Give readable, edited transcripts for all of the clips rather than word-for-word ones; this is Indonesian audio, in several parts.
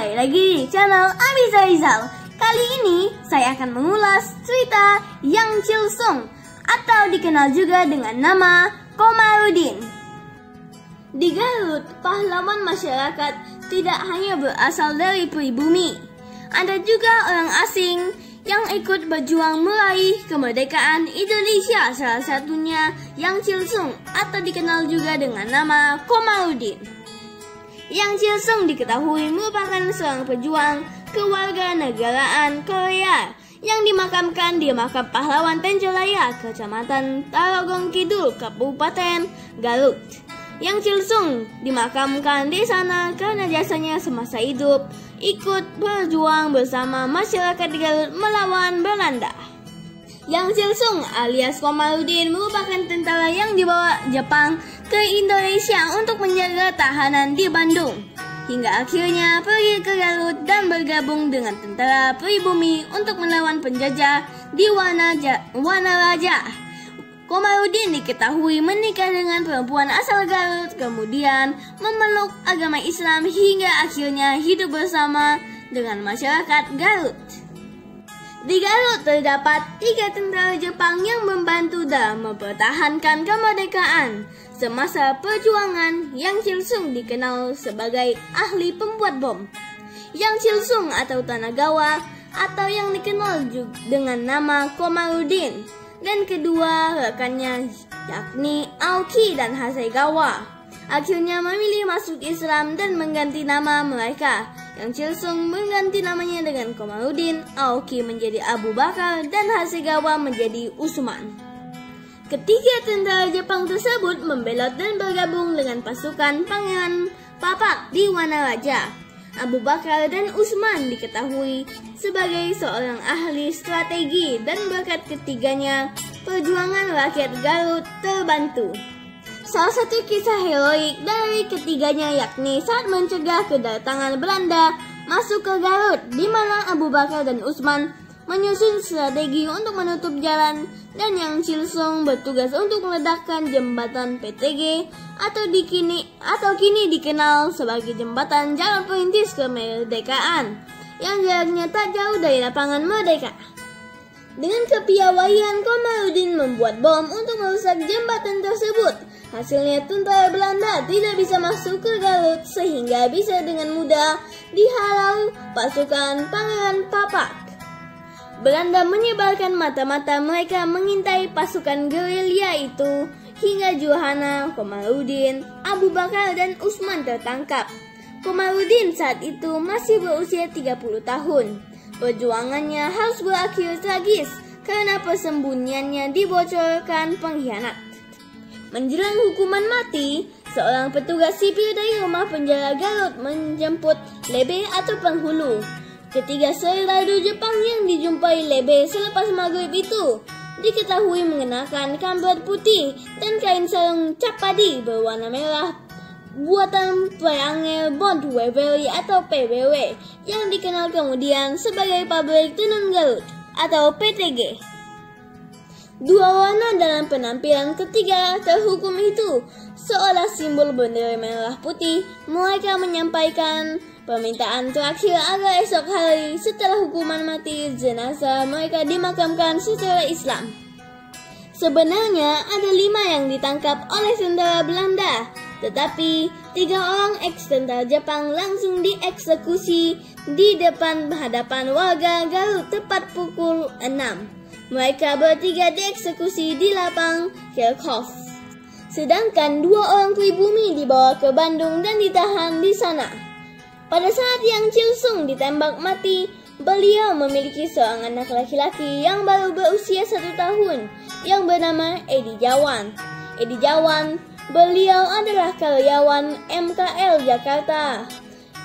Kembali lagi di channel Amiza Rizal. Kali ini saya akan mengulas cerita Yang Chilsung atau dikenal juga dengan nama Komarudin. Di Garut, pahlawan masyarakat tidak hanya berasal dari pribumi. Ada juga orang asing yang ikut berjuang meraih kemerdekaan Indonesia, salah satunya Yang Chilsung atau dikenal juga dengan nama Komarudin. Yang Chilsung diketahui merupakan seorang pejuang kewarganegaraan Korea yang dimakamkan di Makam Pahlawan Tenjolaya, Kecamatan Tarogong Kidul, Kabupaten Garut. Yang Chilsung dimakamkan di sana karena jasanya semasa hidup ikut berjuang bersama masyarakat di Garut melawan Belanda. Yang Chilsung alias Komarudin merupakan tentara yang dibawa Jepang ke Indonesia untuk menjaga tahanan di Bandung, hingga akhirnya pergi ke Garut dan bergabung dengan tentara pribumi untuk melawan penjajah di Wanaraja. Komarudin diketahui menikah dengan perempuan asal Garut, kemudian memeluk agama Islam hingga akhirnya hidup bersama dengan masyarakat Garut. Di Garut terdapat 3 tentara Jepang yang membantu dalam mempertahankan kemerdekaan. Semasa perjuangan, Yang Chilsung dikenal sebagai ahli pembuat bom. Yang Chilsung atau Tanagawa atau yang dikenal juga dengan nama Komarudin dan kedua rekannya yakni Aoki dan Hasegawa akhirnya memilih masuk Islam dan mengganti nama mereka. Yang Chilsung mengganti namanya dengan Komarudin, Aoki menjadi Abu Bakar, dan Hasegawa menjadi Usman. Ketiga tentara Jepang tersebut membelot dan bergabung dengan pasukan Pangeran Papak di Wanaraja. Abu Bakar dan Usman diketahui sebagai seorang ahli strategi dan berkat ketiganya perjuangan rakyat Garut terbantu. Salah satu kisah heroik dari ketiganya yakni saat mencegah kedatangan Belanda masuk ke Garut, di mana Abu Bakar dan Usman menyusun strategi untuk menutup jalan dan Yang Chilsung bertugas untuk meledakkan jembatan PTG atau kini dikenal sebagai jembatan Jalan Perintis Kemerdekaan yang jaraknya tak jauh dari lapangan Merdeka. Dengan kepiawaian, Komarudin membuat bom untuk merusak jembatan tersebut. Hasilnya tentara Belanda tidak bisa masuk ke Garut sehingga bisa dengan mudah dihalau pasukan Pangeran Papak. Belanda menyebarkan mata-mata mereka mengintai pasukan gerilya itu hingga Johanna, Komarudin, Abu Bakar dan Usman tertangkap. Komarudin saat itu masih berusia 30 tahun. Perjuangannya harus berakhir tragis karena persembunyiannya dibocorkan pengkhianat. Menjelang hukuman mati, seorang petugas sipil dari rumah penjara Garut menjemput Lebe atau penghulu. Ketiga serdadu Jepang yang dijumpai Lebe selepas maghrib itu diketahui mengenakan kambat putih dan kain sarung cap padi berwarna merah buatan Triangle Bond Weavery atau PBW yang dikenal kemudian sebagai Pabrik Tenun Garut atau PTG. Dua warna dalam penampilan ketiga terhukum itu seolah simbol bendera merah putih. Mereka menyampaikan permintaan terakhir agar esok hari setelah hukuman mati jenazah mereka dimakamkan secara Islam. Sebenarnya ada 5 yang ditangkap oleh tentara Belanda, tetapi 3 orang ex-tentara Jepang langsung dieksekusi di depan hadapan warga Garut tepat pukul 6. Mereka bertiga dieksekusi di lapang Kirchhoff. Sedangkan 2 orang pribumi dibawa ke Bandung dan ditahan di sana. Pada saat Yang Chilsung ditembak mati, beliau memiliki seorang anak laki-laki yang baru berusia 1 tahun yang bernama Edi Jawan. Edi Jawan, beliau adalah karyawan MKL Jakarta.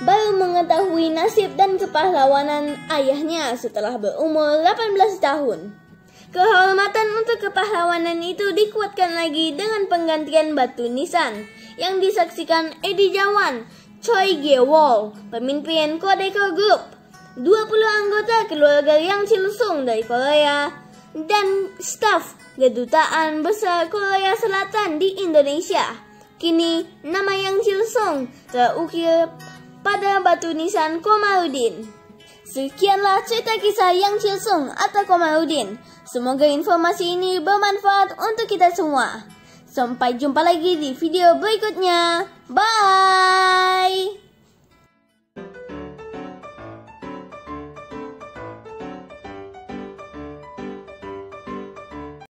Baru mengetahui nasib dan kepahlawanan ayahnya setelah berumur 18 tahun. Kehormatan untuk kepahlawanan itu dikuatkan lagi dengan penggantian batu nisan yang disaksikan Edi Jawan, Choi Ge-wol, pemimpin Codeco Group, 20 anggota keluarga Yang Chilsung dari Korea, dan staf Kedutaan Besar Korea Selatan di Indonesia. Kini nama Yang Chilsung terukir pada batu nisan Komarudin. Sekianlah cerita kisah Yang Chil-sung atau Komarudin. Semoga informasi ini bermanfaat untuk kita semua. Sampai jumpa lagi di video berikutnya. Bye!